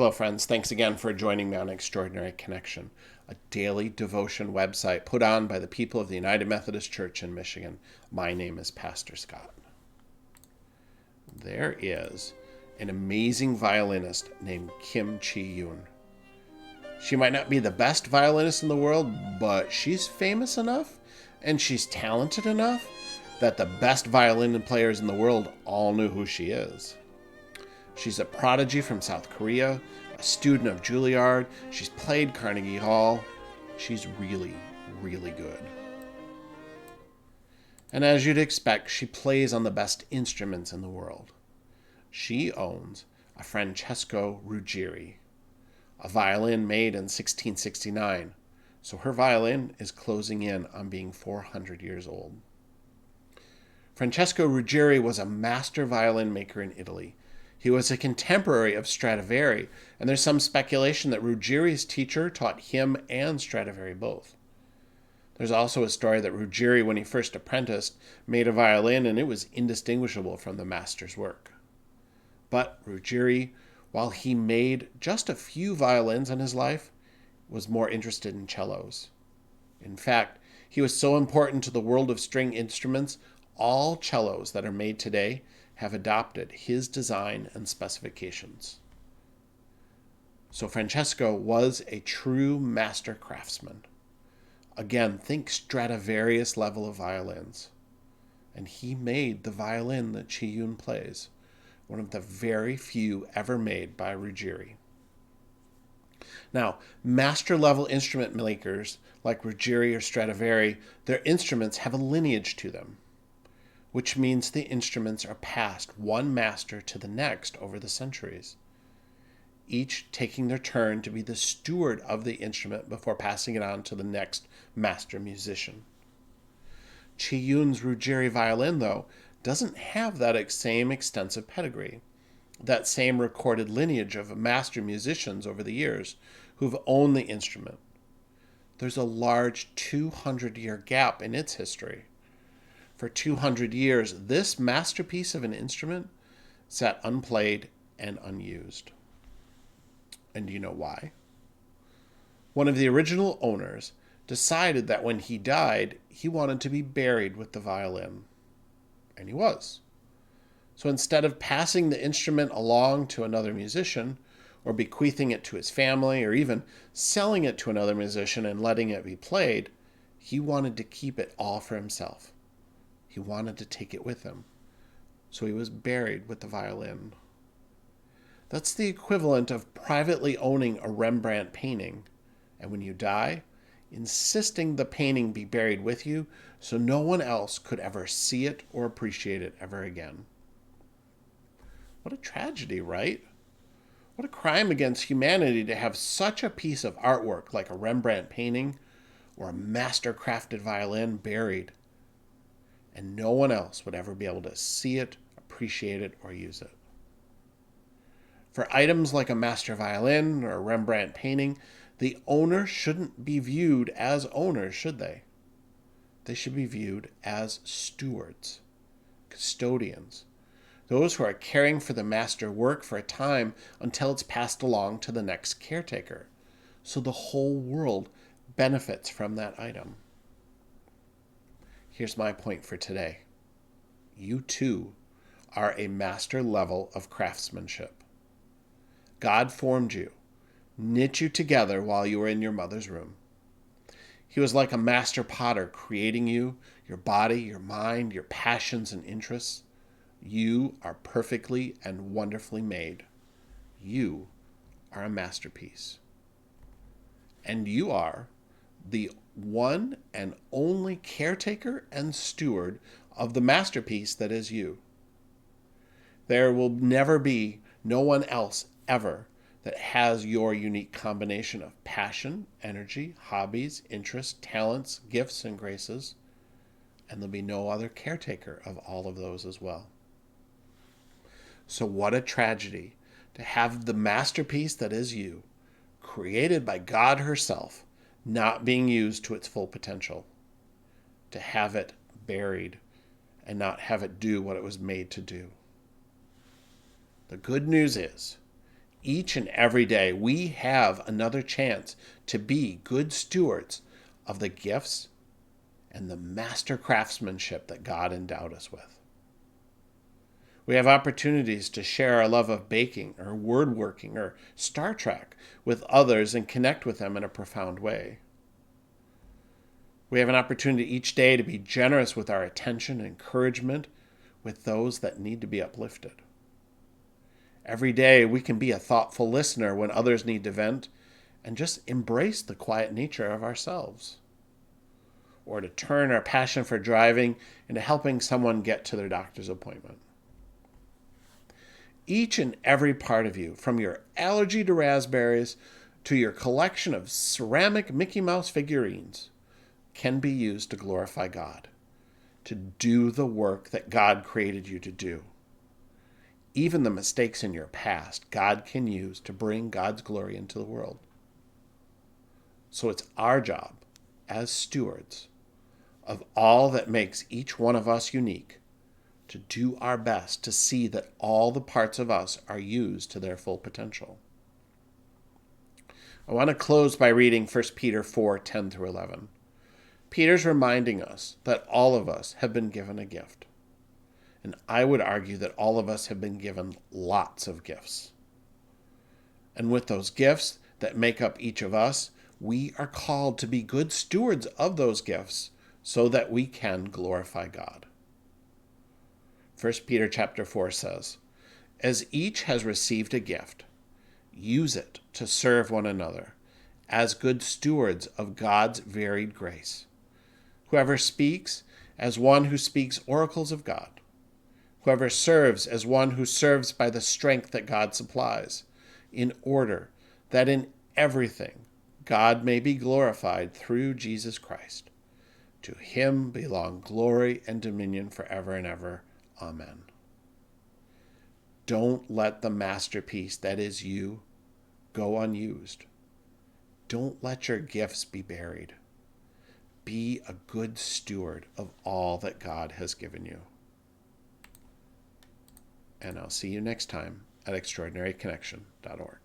Hello, friends. Thanks again for joining me on Extraordinary Connection, a daily devotion website put on by the people of the United Methodist Church in Michigan. My name is Pastor Scott. There is an amazing violinist named Kim Chee-yun. She might not be the best violinist in the world, but she's famous enough and she's talented enough that the best violin players in the world all knew who she is. She's a prodigy from South Korea, a student of Juilliard. She's played Carnegie Hall. She's really, really good. And as you'd expect, she plays on the best instruments in the world. She owns a Francesco Ruggieri, a violin made in 1669. So her violin is closing in on being 400 years old. Francesco Ruggieri was a master violin maker in Italy. He was a contemporary of Stradivari, and there's some speculation that Ruggieri's teacher taught him and Stradivari both. There's also a story that Ruggieri, when he first apprenticed, made a violin and it was indistinguishable from the master's work. But Ruggieri, while he made just a few violins in his life, was more interested in cellos. In fact, he was so important to the world of string instruments, all cellos that are made today have adopted his design and specifications. So Francesco was a true master craftsman. Again, think Stradivarius level of violins. And he made the violin that Chee-yun plays, one of the very few ever made by Ruggieri. Now, master level instrument makers like Ruggieri or Stradivari, their instruments have a lineage to them, which means the instruments are passed one master to the next over the centuries, each taking their turn to be the steward of the instrument before passing it on to the next master musician. Chee-yun's Ruggieri violin, though, doesn't have that same extensive pedigree, that same recorded lineage of master musicians over the years who've owned the instrument. There's a large 200-year gap in its history. For 200 years, this masterpiece of an instrument sat unplayed and unused. And do you know why? One of the original owners decided that when he died, he wanted to be buried with the violin. And he was. So instead of passing the instrument along to another musician, or bequeathing it to his family, or even selling it to another musician and letting it be played, he wanted to keep it all for himself. He wanted to take it with him. So he was buried with the violin. That's the equivalent of privately owning a Rembrandt painting, and when you die, insisting the painting be buried with you so no one else could ever see it or appreciate it ever again. What a tragedy, right? What a crime against humanity to have such a piece of artwork like a Rembrandt painting or a master-crafted violin buried, and no one else would ever be able to see it, appreciate it, or use it. For items like a master violin or a Rembrandt painting, the owner shouldn't be viewed as owners, should they? They should be viewed as stewards, custodians, those who are caring for the master work for a time until it's passed along to the next caretaker, so the whole world benefits from that item. Here's my point for today. You too are a master level of craftsmanship. God formed you, knit you together while you were in your mother's womb. He was like a master potter creating you, your body, your mind, your passions and interests. You are perfectly and wonderfully made. You are a masterpiece. And you are the one and only caretaker and steward of the masterpiece that is you. There will never be no one else ever that has your unique combination of passion, energy, hobbies, interests, talents, gifts, and graces, and there'll be no other caretaker of all of those as well. So what a tragedy to have the masterpiece that is you, created by God herself, not being used to its full potential, to have it buried and not have it do what it was made to do. The good news is, Each and every day, we have another chance to be good stewards of the gifts and the master craftsmanship that God endowed us with. We have opportunities to share our love of baking or woodworking or Star Trek with others and connect with them in a profound way. We have an opportunity each day to be generous with our attention and encouragement with those that need to be uplifted. Every day we can be a thoughtful listener when others need to vent and just embrace the quiet nature of ourselves. Or to turn our passion for driving into helping someone get to their doctor's appointment. Each and every part of you, from your allergy to raspberries to your collection of ceramic Mickey Mouse figurines, can be used to glorify God, to do the work that God created you to do. Even the mistakes in your past, God can use to bring God's glory into the world. So it's our job as stewards of all that makes each one of us unique to do our best to see that all the parts of us are used to their full potential. I want to close by reading 1 Peter 4:10 through 11. Peter's reminding us that all of us have been given a gift. And I would argue that all of us have been given lots of gifts. And with those gifts that make up each of us, we are called to be good stewards of those gifts so that we can glorify God. 1 Peter chapter 4 says, "As each has received a gift, use it to serve one another as good stewards of God's varied grace. Whoever speaks, as one who speaks oracles of God. Whoever serves, as one who serves by the strength that God supplies, in order that in everything God may be glorified through Jesus Christ. To him belong glory and dominion forever and ever. Amen." Don't let the masterpiece that is you go unused. Don't let your gifts be buried. Be a good steward of all that God has given you. And I'll see you next time at extraordinaryconnection.org.